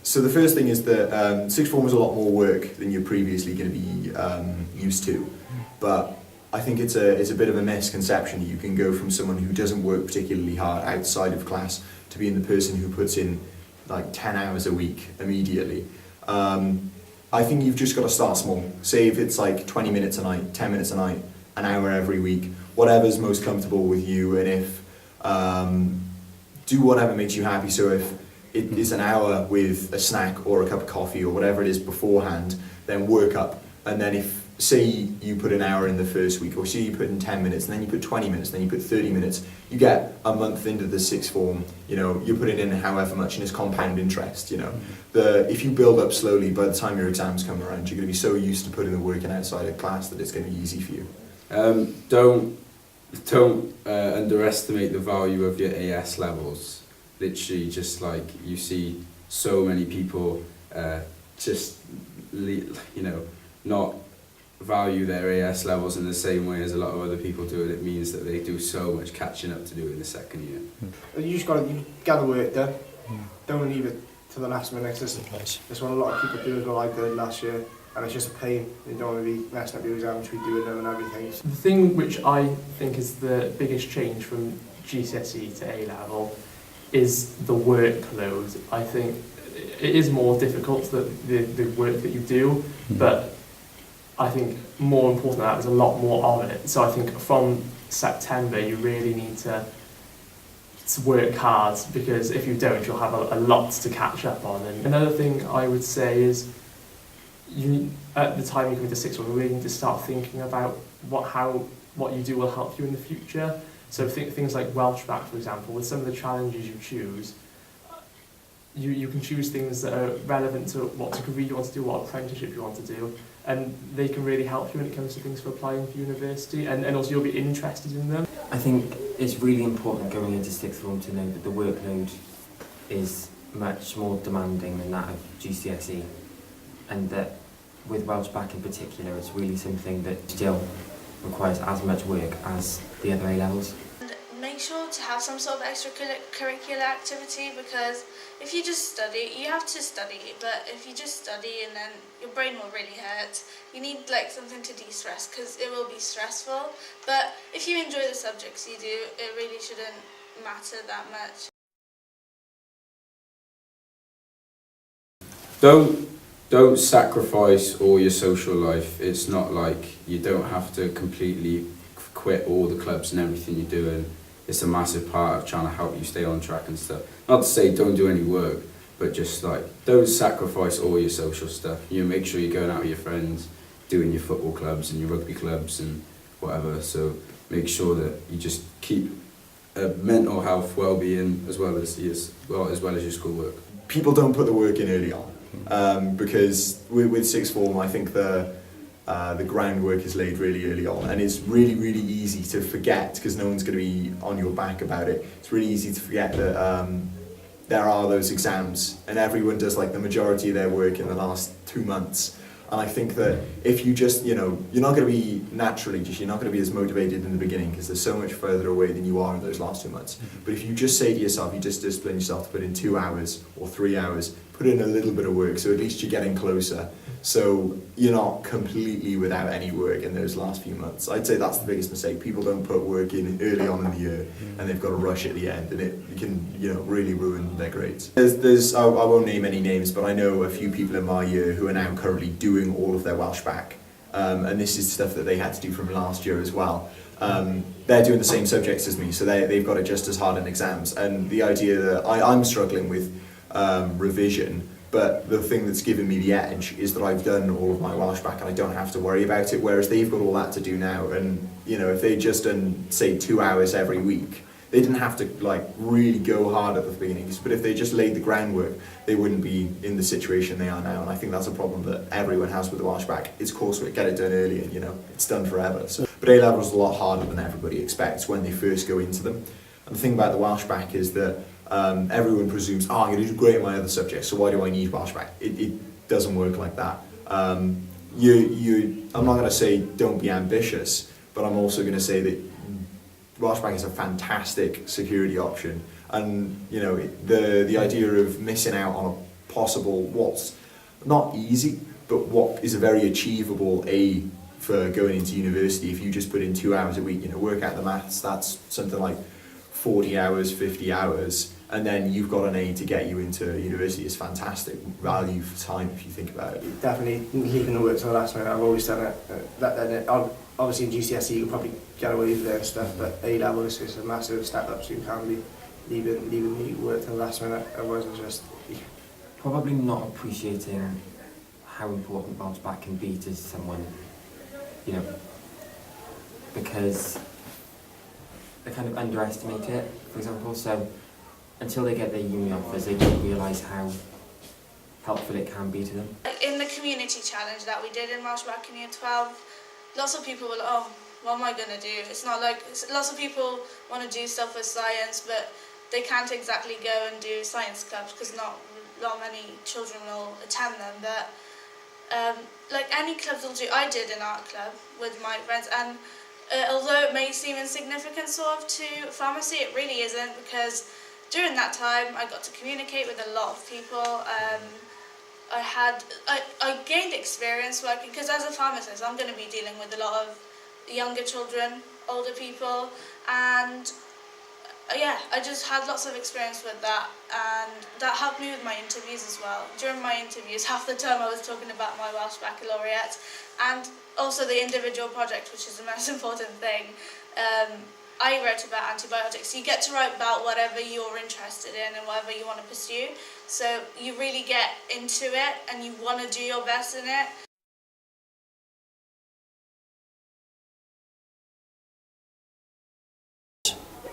So the first thing is that sixth form is a lot more work than you're previously going to be used to, but I think it's a bit of a misconception. You can go from someone who doesn't work particularly hard outside of class to being the person who puts in like 10 hours a week immediately. I think you've just got to start small. Say if it's like 20 minutes a night, 10 minutes a night, an hour every week, whatever's most comfortable with you, and if do whatever makes you happy. So if it is an hour with a snack or a cup of coffee or whatever it is beforehand, then work up. And then if, say you put an hour in the first week, or say you put in 10 minutes, and then you put 20 minutes, then you put 30 minutes, you get a month into the sixth form, you know, you're putting in however much, and it's compound interest, you know. If you build up slowly, by the time your exams come around, you're going to be so used to putting the work in outside of class that it's going to be easy for you. Don't underestimate the value of your AS levels. Literally, just like you see so many people not value their AS levels in the same way as a lot of other people do, and it means that they do so much catching up to do in the second year. You just got to get the work done. Don't leave it to the last minute. That's what a lot of people do, is what I did last year, and it's just a pain. You don't want to be messing up your exams, redoing them and everything. The thing which I think is the biggest change from GCSE to A-level is the workload. I think it is more difficult, the work that you do, but I think more important than that, there's a lot more of it. So I think from September you really need to work hard, because if you don't, you'll have a lot to catch up on. And another thing I would say is, at the time you come into sixth form, you really need to start thinking about what you do will help you in the future. So things like Welsh Back, for example, with some of the challenges you choose, you can choose things that are relevant to what degree you want to do, what apprenticeship you want to do, and they can really help you when it comes to things for applying for university, and also you'll be interested in them. I think it's really important going into sixth form to know that the workload is much more demanding than that of GCSE, and that with Welsh Back in particular, it's really something that still requires as much work as the other A-levels. Make sure to have some sort of extracurricular activity, because if you just study, you have to study, but if you just study and then your brain will really hurt, you need like something to de-stress, because it will be stressful. But if you enjoy the subjects you do, it really shouldn't matter that much. Don't sacrifice all your social life. It's not like you don't have to completely quit all the clubs and everything you're doing. It's a massive part of trying to help you stay on track and stuff. Not to say don't do any work, but just like, don't sacrifice all your social stuff. You make sure you're going out with your friends, doing your football clubs and your rugby clubs and whatever. So make sure that you just keep mental health, well-being, as well as your schoolwork. People don't put the work in early on, because with sixth form, I think the groundwork is laid really early on, and it's really easy to forget, because no one's going to be on your back about it. It's really easy to forget that there are those exams, and everyone does like the majority of their work in the last 2 months. And I think that if you just, you're not going to be you're not going to be as motivated in the beginning, because there's so much further away than you are in those last 2 months. But if you just say to yourself, you just discipline yourself to put in 2 hours or 3 hours, put in a little bit of work, so at least you're getting closer, So you're not completely without any work in those last few months. I'd say that's the biggest mistake. People don't put work in early on in the year, and they've got to rush at the end, and it can, you know, really ruin their grades. I won't name any names, but I know a few people in my year who are now currently doing all of their Welsh back, and this is stuff that they had to do from last year as well. They're doing the same subjects as me, so they've got it just as hard in exams. And the idea that I'm struggling with revision, but the thing that's given me the edge is that I've done all of my Welsh back and I don't have to worry about it, whereas they've got all that to do now. And, you know, if they'd just done, say, 2 hours every week, they didn't have to, like, really go hard at the beginning. But if they just laid the groundwork, they wouldn't be in the situation they are now. And I think that's a problem that everyone has with the Welsh back. It's coursework, get it done early, and, you know, it's done forever. So, but A-level is a lot harder than everybody expects when they first go into them. And the thing about the Welsh back is that everyone presumes, oh, I'm going to do great in my other subjects, so why do I need Welsh back? It doesn't work like that. I'm not going to say don't be ambitious, but I'm also going to say that Welsh back is a fantastic security option. And, you know, the idea of missing out on a possible, what's not easy, but what is a very achievable A for going into university, if you just put in 2 hours a week, you know, work out the maths, that's something like 40 hours, 50 hours, and then you've got an A to get you into university. Is fantastic value for time if you think about it. Definitely leaving the work to the last minute. I've always done it. Obviously in GCSE you could probably get away with it and stuff, but A-level is a massive step up, so you can't be leaving the work to the last minute. Otherwise it's just... Probably not appreciating how important Welsh back can be to someone, you know, because they kind of underestimate it, for example. So until they get their uni offers, they don't realise how helpful it can be to them. In the community challenge that we did in Welsh back in year 12, lots of people were like, oh, what am I going to do? It's not like, lots of people want to do stuff with science, but they can't exactly go and do science clubs because not many children will attend them. But like any clubs will do, I did an art club with my friends, and although it may seem insignificant sort of to pharmacy, it really isn't, because during that time I got to communicate with a lot of people. I gained experience working, because as a pharmacist I'm going to be dealing with a lot of younger children, older people, and yeah, I just had lots of experience with that, and that helped me with my interviews as well. During my interviews, half the time I was talking about my Welsh Baccalaureate, and also the individual project, which is the most important thing. I wrote about antibiotics. You get to write about whatever you're interested in and whatever you want to pursue. So you really get into it and you want to do your best in it.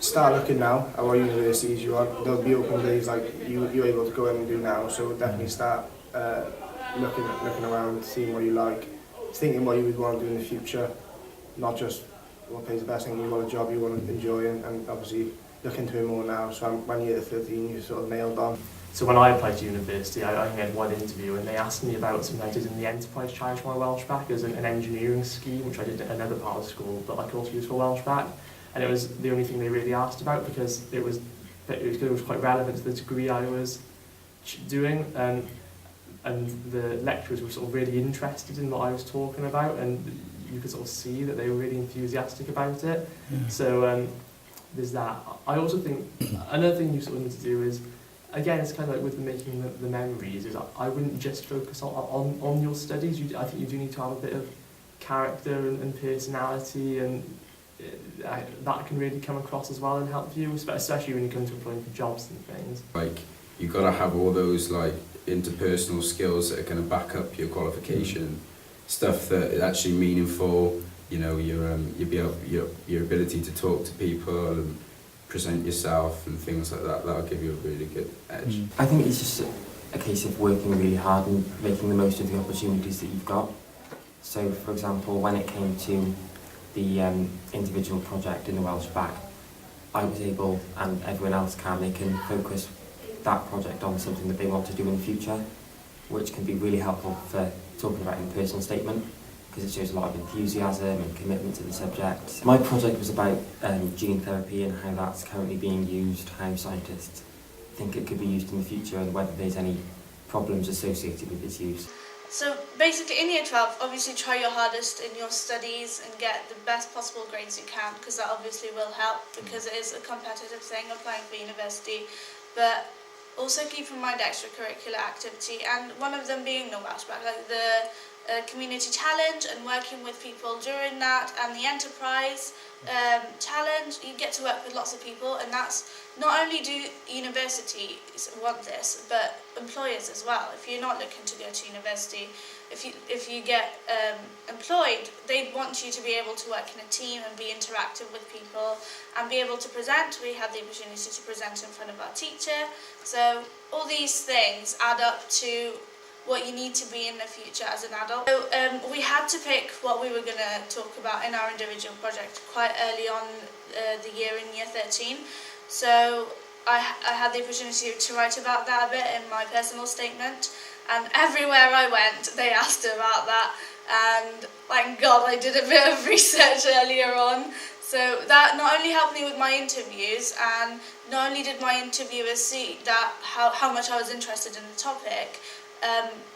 Start looking now at what universities you want. There'll be open days like you're able to go in and do now, so definitely start looking around, seeing what you like, thinking what you would want to do in the future, not just what pays the best thing. You want a job you want to enjoy, and obviously look into it more now. So when you're 13, you're sort of nailed on. So when I applied to university, I only had one interview, and they asked me about something I did in the Enterprise Challenge for my Welsh back. It was an engineering scheme, which I did at another part of school, but I could also use for Welsh back. And it was the only thing they really asked about, because it was quite relevant to the degree I was doing, and the lecturers were sort of really interested in what I was talking about, and you could sort of see that they were really enthusiastic about it. Yeah. So there's that. I also think another thing you sort of need to do is, again, it's kind of like with making the memories, is I wouldn't just focus on your studies. I think you do need to have a bit of character and personality, and that can really come across as well and help you, especially when you come to applying for jobs and things. Like, you've got to have all those like interpersonal skills that are going to back up your qualification, stuff that is actually meaningful. You know, your ability to talk to people and present yourself and things like that. That'll give you a really good edge. I think it's just a case of working really hard and making the most of the opportunities that you've got. So, for example, when it came to the individual project in the Welsh back, I was able, and everyone else they can focus that project on something that they want to do in the future, which can be really helpful for talking about in a personal statement, because it shows a lot of enthusiasm and commitment to the subject. My project was about gene therapy and how that's currently being used, how scientists think it could be used in the future, and whether there's any problems associated with its use. So basically in year 12, obviously try your hardest in your studies and get the best possible grades you can, because that obviously will help, because it is a competitive thing applying for university. But also keep in mind extracurricular activity, and one of them being the Welshback, like the community challenge and working with people during that, and the enterprise challenge. You get to work with lots of people, and that's not only do universities want this, but employers as well. If you're not looking to go to university, if you get employed, they want you to be able to work in a team and be interactive with people and be able to present. We had the opportunity to present in front of our teacher. So all these things add up to what you need to be in the future as an adult. So we had to pick what we were going to talk about in our individual project quite early on the year in year 13. So I had the opportunity to write about that a bit in my personal statement, and everywhere I went they asked about that, and thank God I did a bit of research earlier on. So that not only helped me with my interviews, and not only did my interviewers see that how much I was interested in the topic,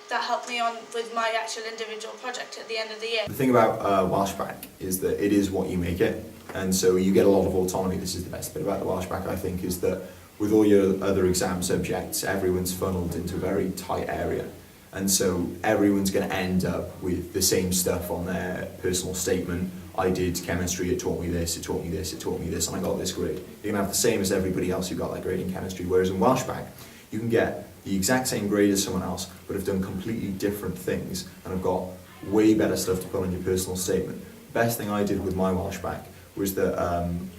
that helped me on with my actual individual project at the end of the year. The thing about Welshback is that it is what you make it, and so you get a lot of autonomy. This is the best bit about the Welshback, I think, is that with all your other exam subjects, everyone's funneled into a very tight area, and so everyone's going to end up with the same stuff on their personal statement. I did chemistry, it taught me this, it taught me this, it taught me this, and I got this grade. You're going to have the same as everybody else who got that grade in chemistry, whereas in Welshback, you can get the exact same grade as someone else, but have done completely different things and have got way better stuff to put on your personal statement. The best thing I did with my Welshback was that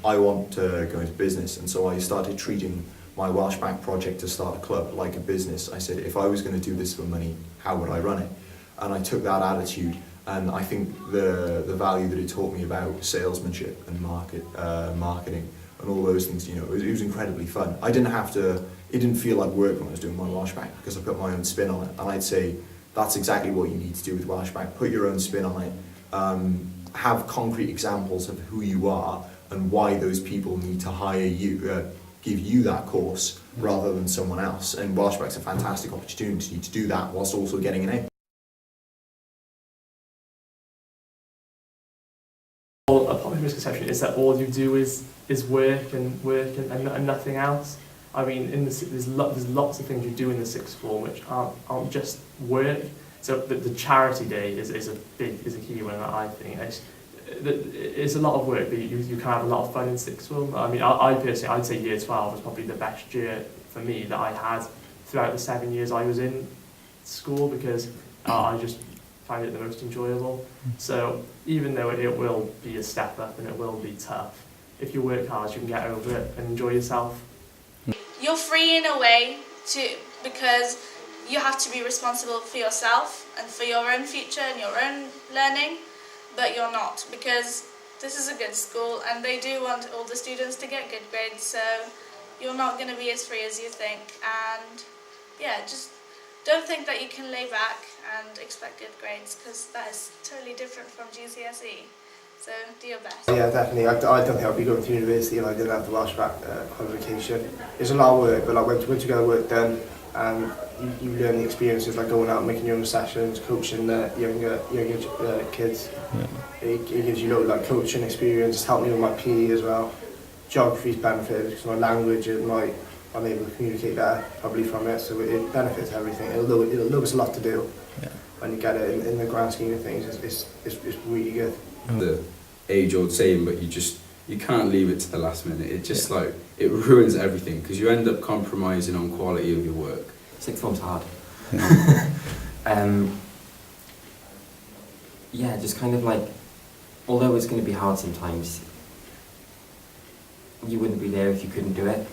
I want to go into business, and so I started treating my Welshback project to start a club like a business. I said, if I was going to do this for money, how would I run it? And I took that attitude, and I think the value that it taught me about salesmanship and marketing and all those things, it was incredibly fun. It didn't feel like work when I was doing my Welshback, because I put my own spin on it, and I'd say that's exactly what you need to do with Welshback. Put your own spin on it, have concrete examples of who you are and why those people need to hire you, give you that course rather than someone else, and Welshback's a fantastic opportunity to do that whilst also getting an A. A popular misconception is that all you do is work and nothing else. I mean, there's lots of things you do in the sixth form which aren't just work. So the charity day is a key one, I think. It's a lot of work, but you can have a lot of fun in sixth form. I mean, I personally, I'd say year 12 was probably the best year for me that I had throughout the 7 years I was in school, because I just find it the most enjoyable. So even though it will be a step up and it will be tough, if you work hard, you can get over it and enjoy yourself. You're free in a way because you have to be responsible for yourself and for your own future and your own learning, but you're not, because this is a good school and they do want all the students to get good grades, so you're not going to be as free as you think. And yeah, just don't think that you can lay back and expect good grades, because that is totally different from GCSE. So do your best. Yeah, definitely. I don't think I'd be going to university if I didn't have the Welshback qualification. It's a lot of work, but like once you get the work done and you learn the experiences, like going out, making your own sessions, coaching the younger kids. Yeah. It gives you like coaching experience. It's helped me with my PE as well. Geography's benefited because my language and I'm able to communicate better probably from it, so it benefits everything. It'll us a lot to do. Yeah. When you get it in the grand scheme of things, it's really good. The age-old saying, but you can't leave it to the last minute. It just it ruins everything, because you end up compromising on quality of your work. Sixth form's hard. Yeah, just kind of like, although it's going to be hard sometimes, you wouldn't be there if you couldn't do it.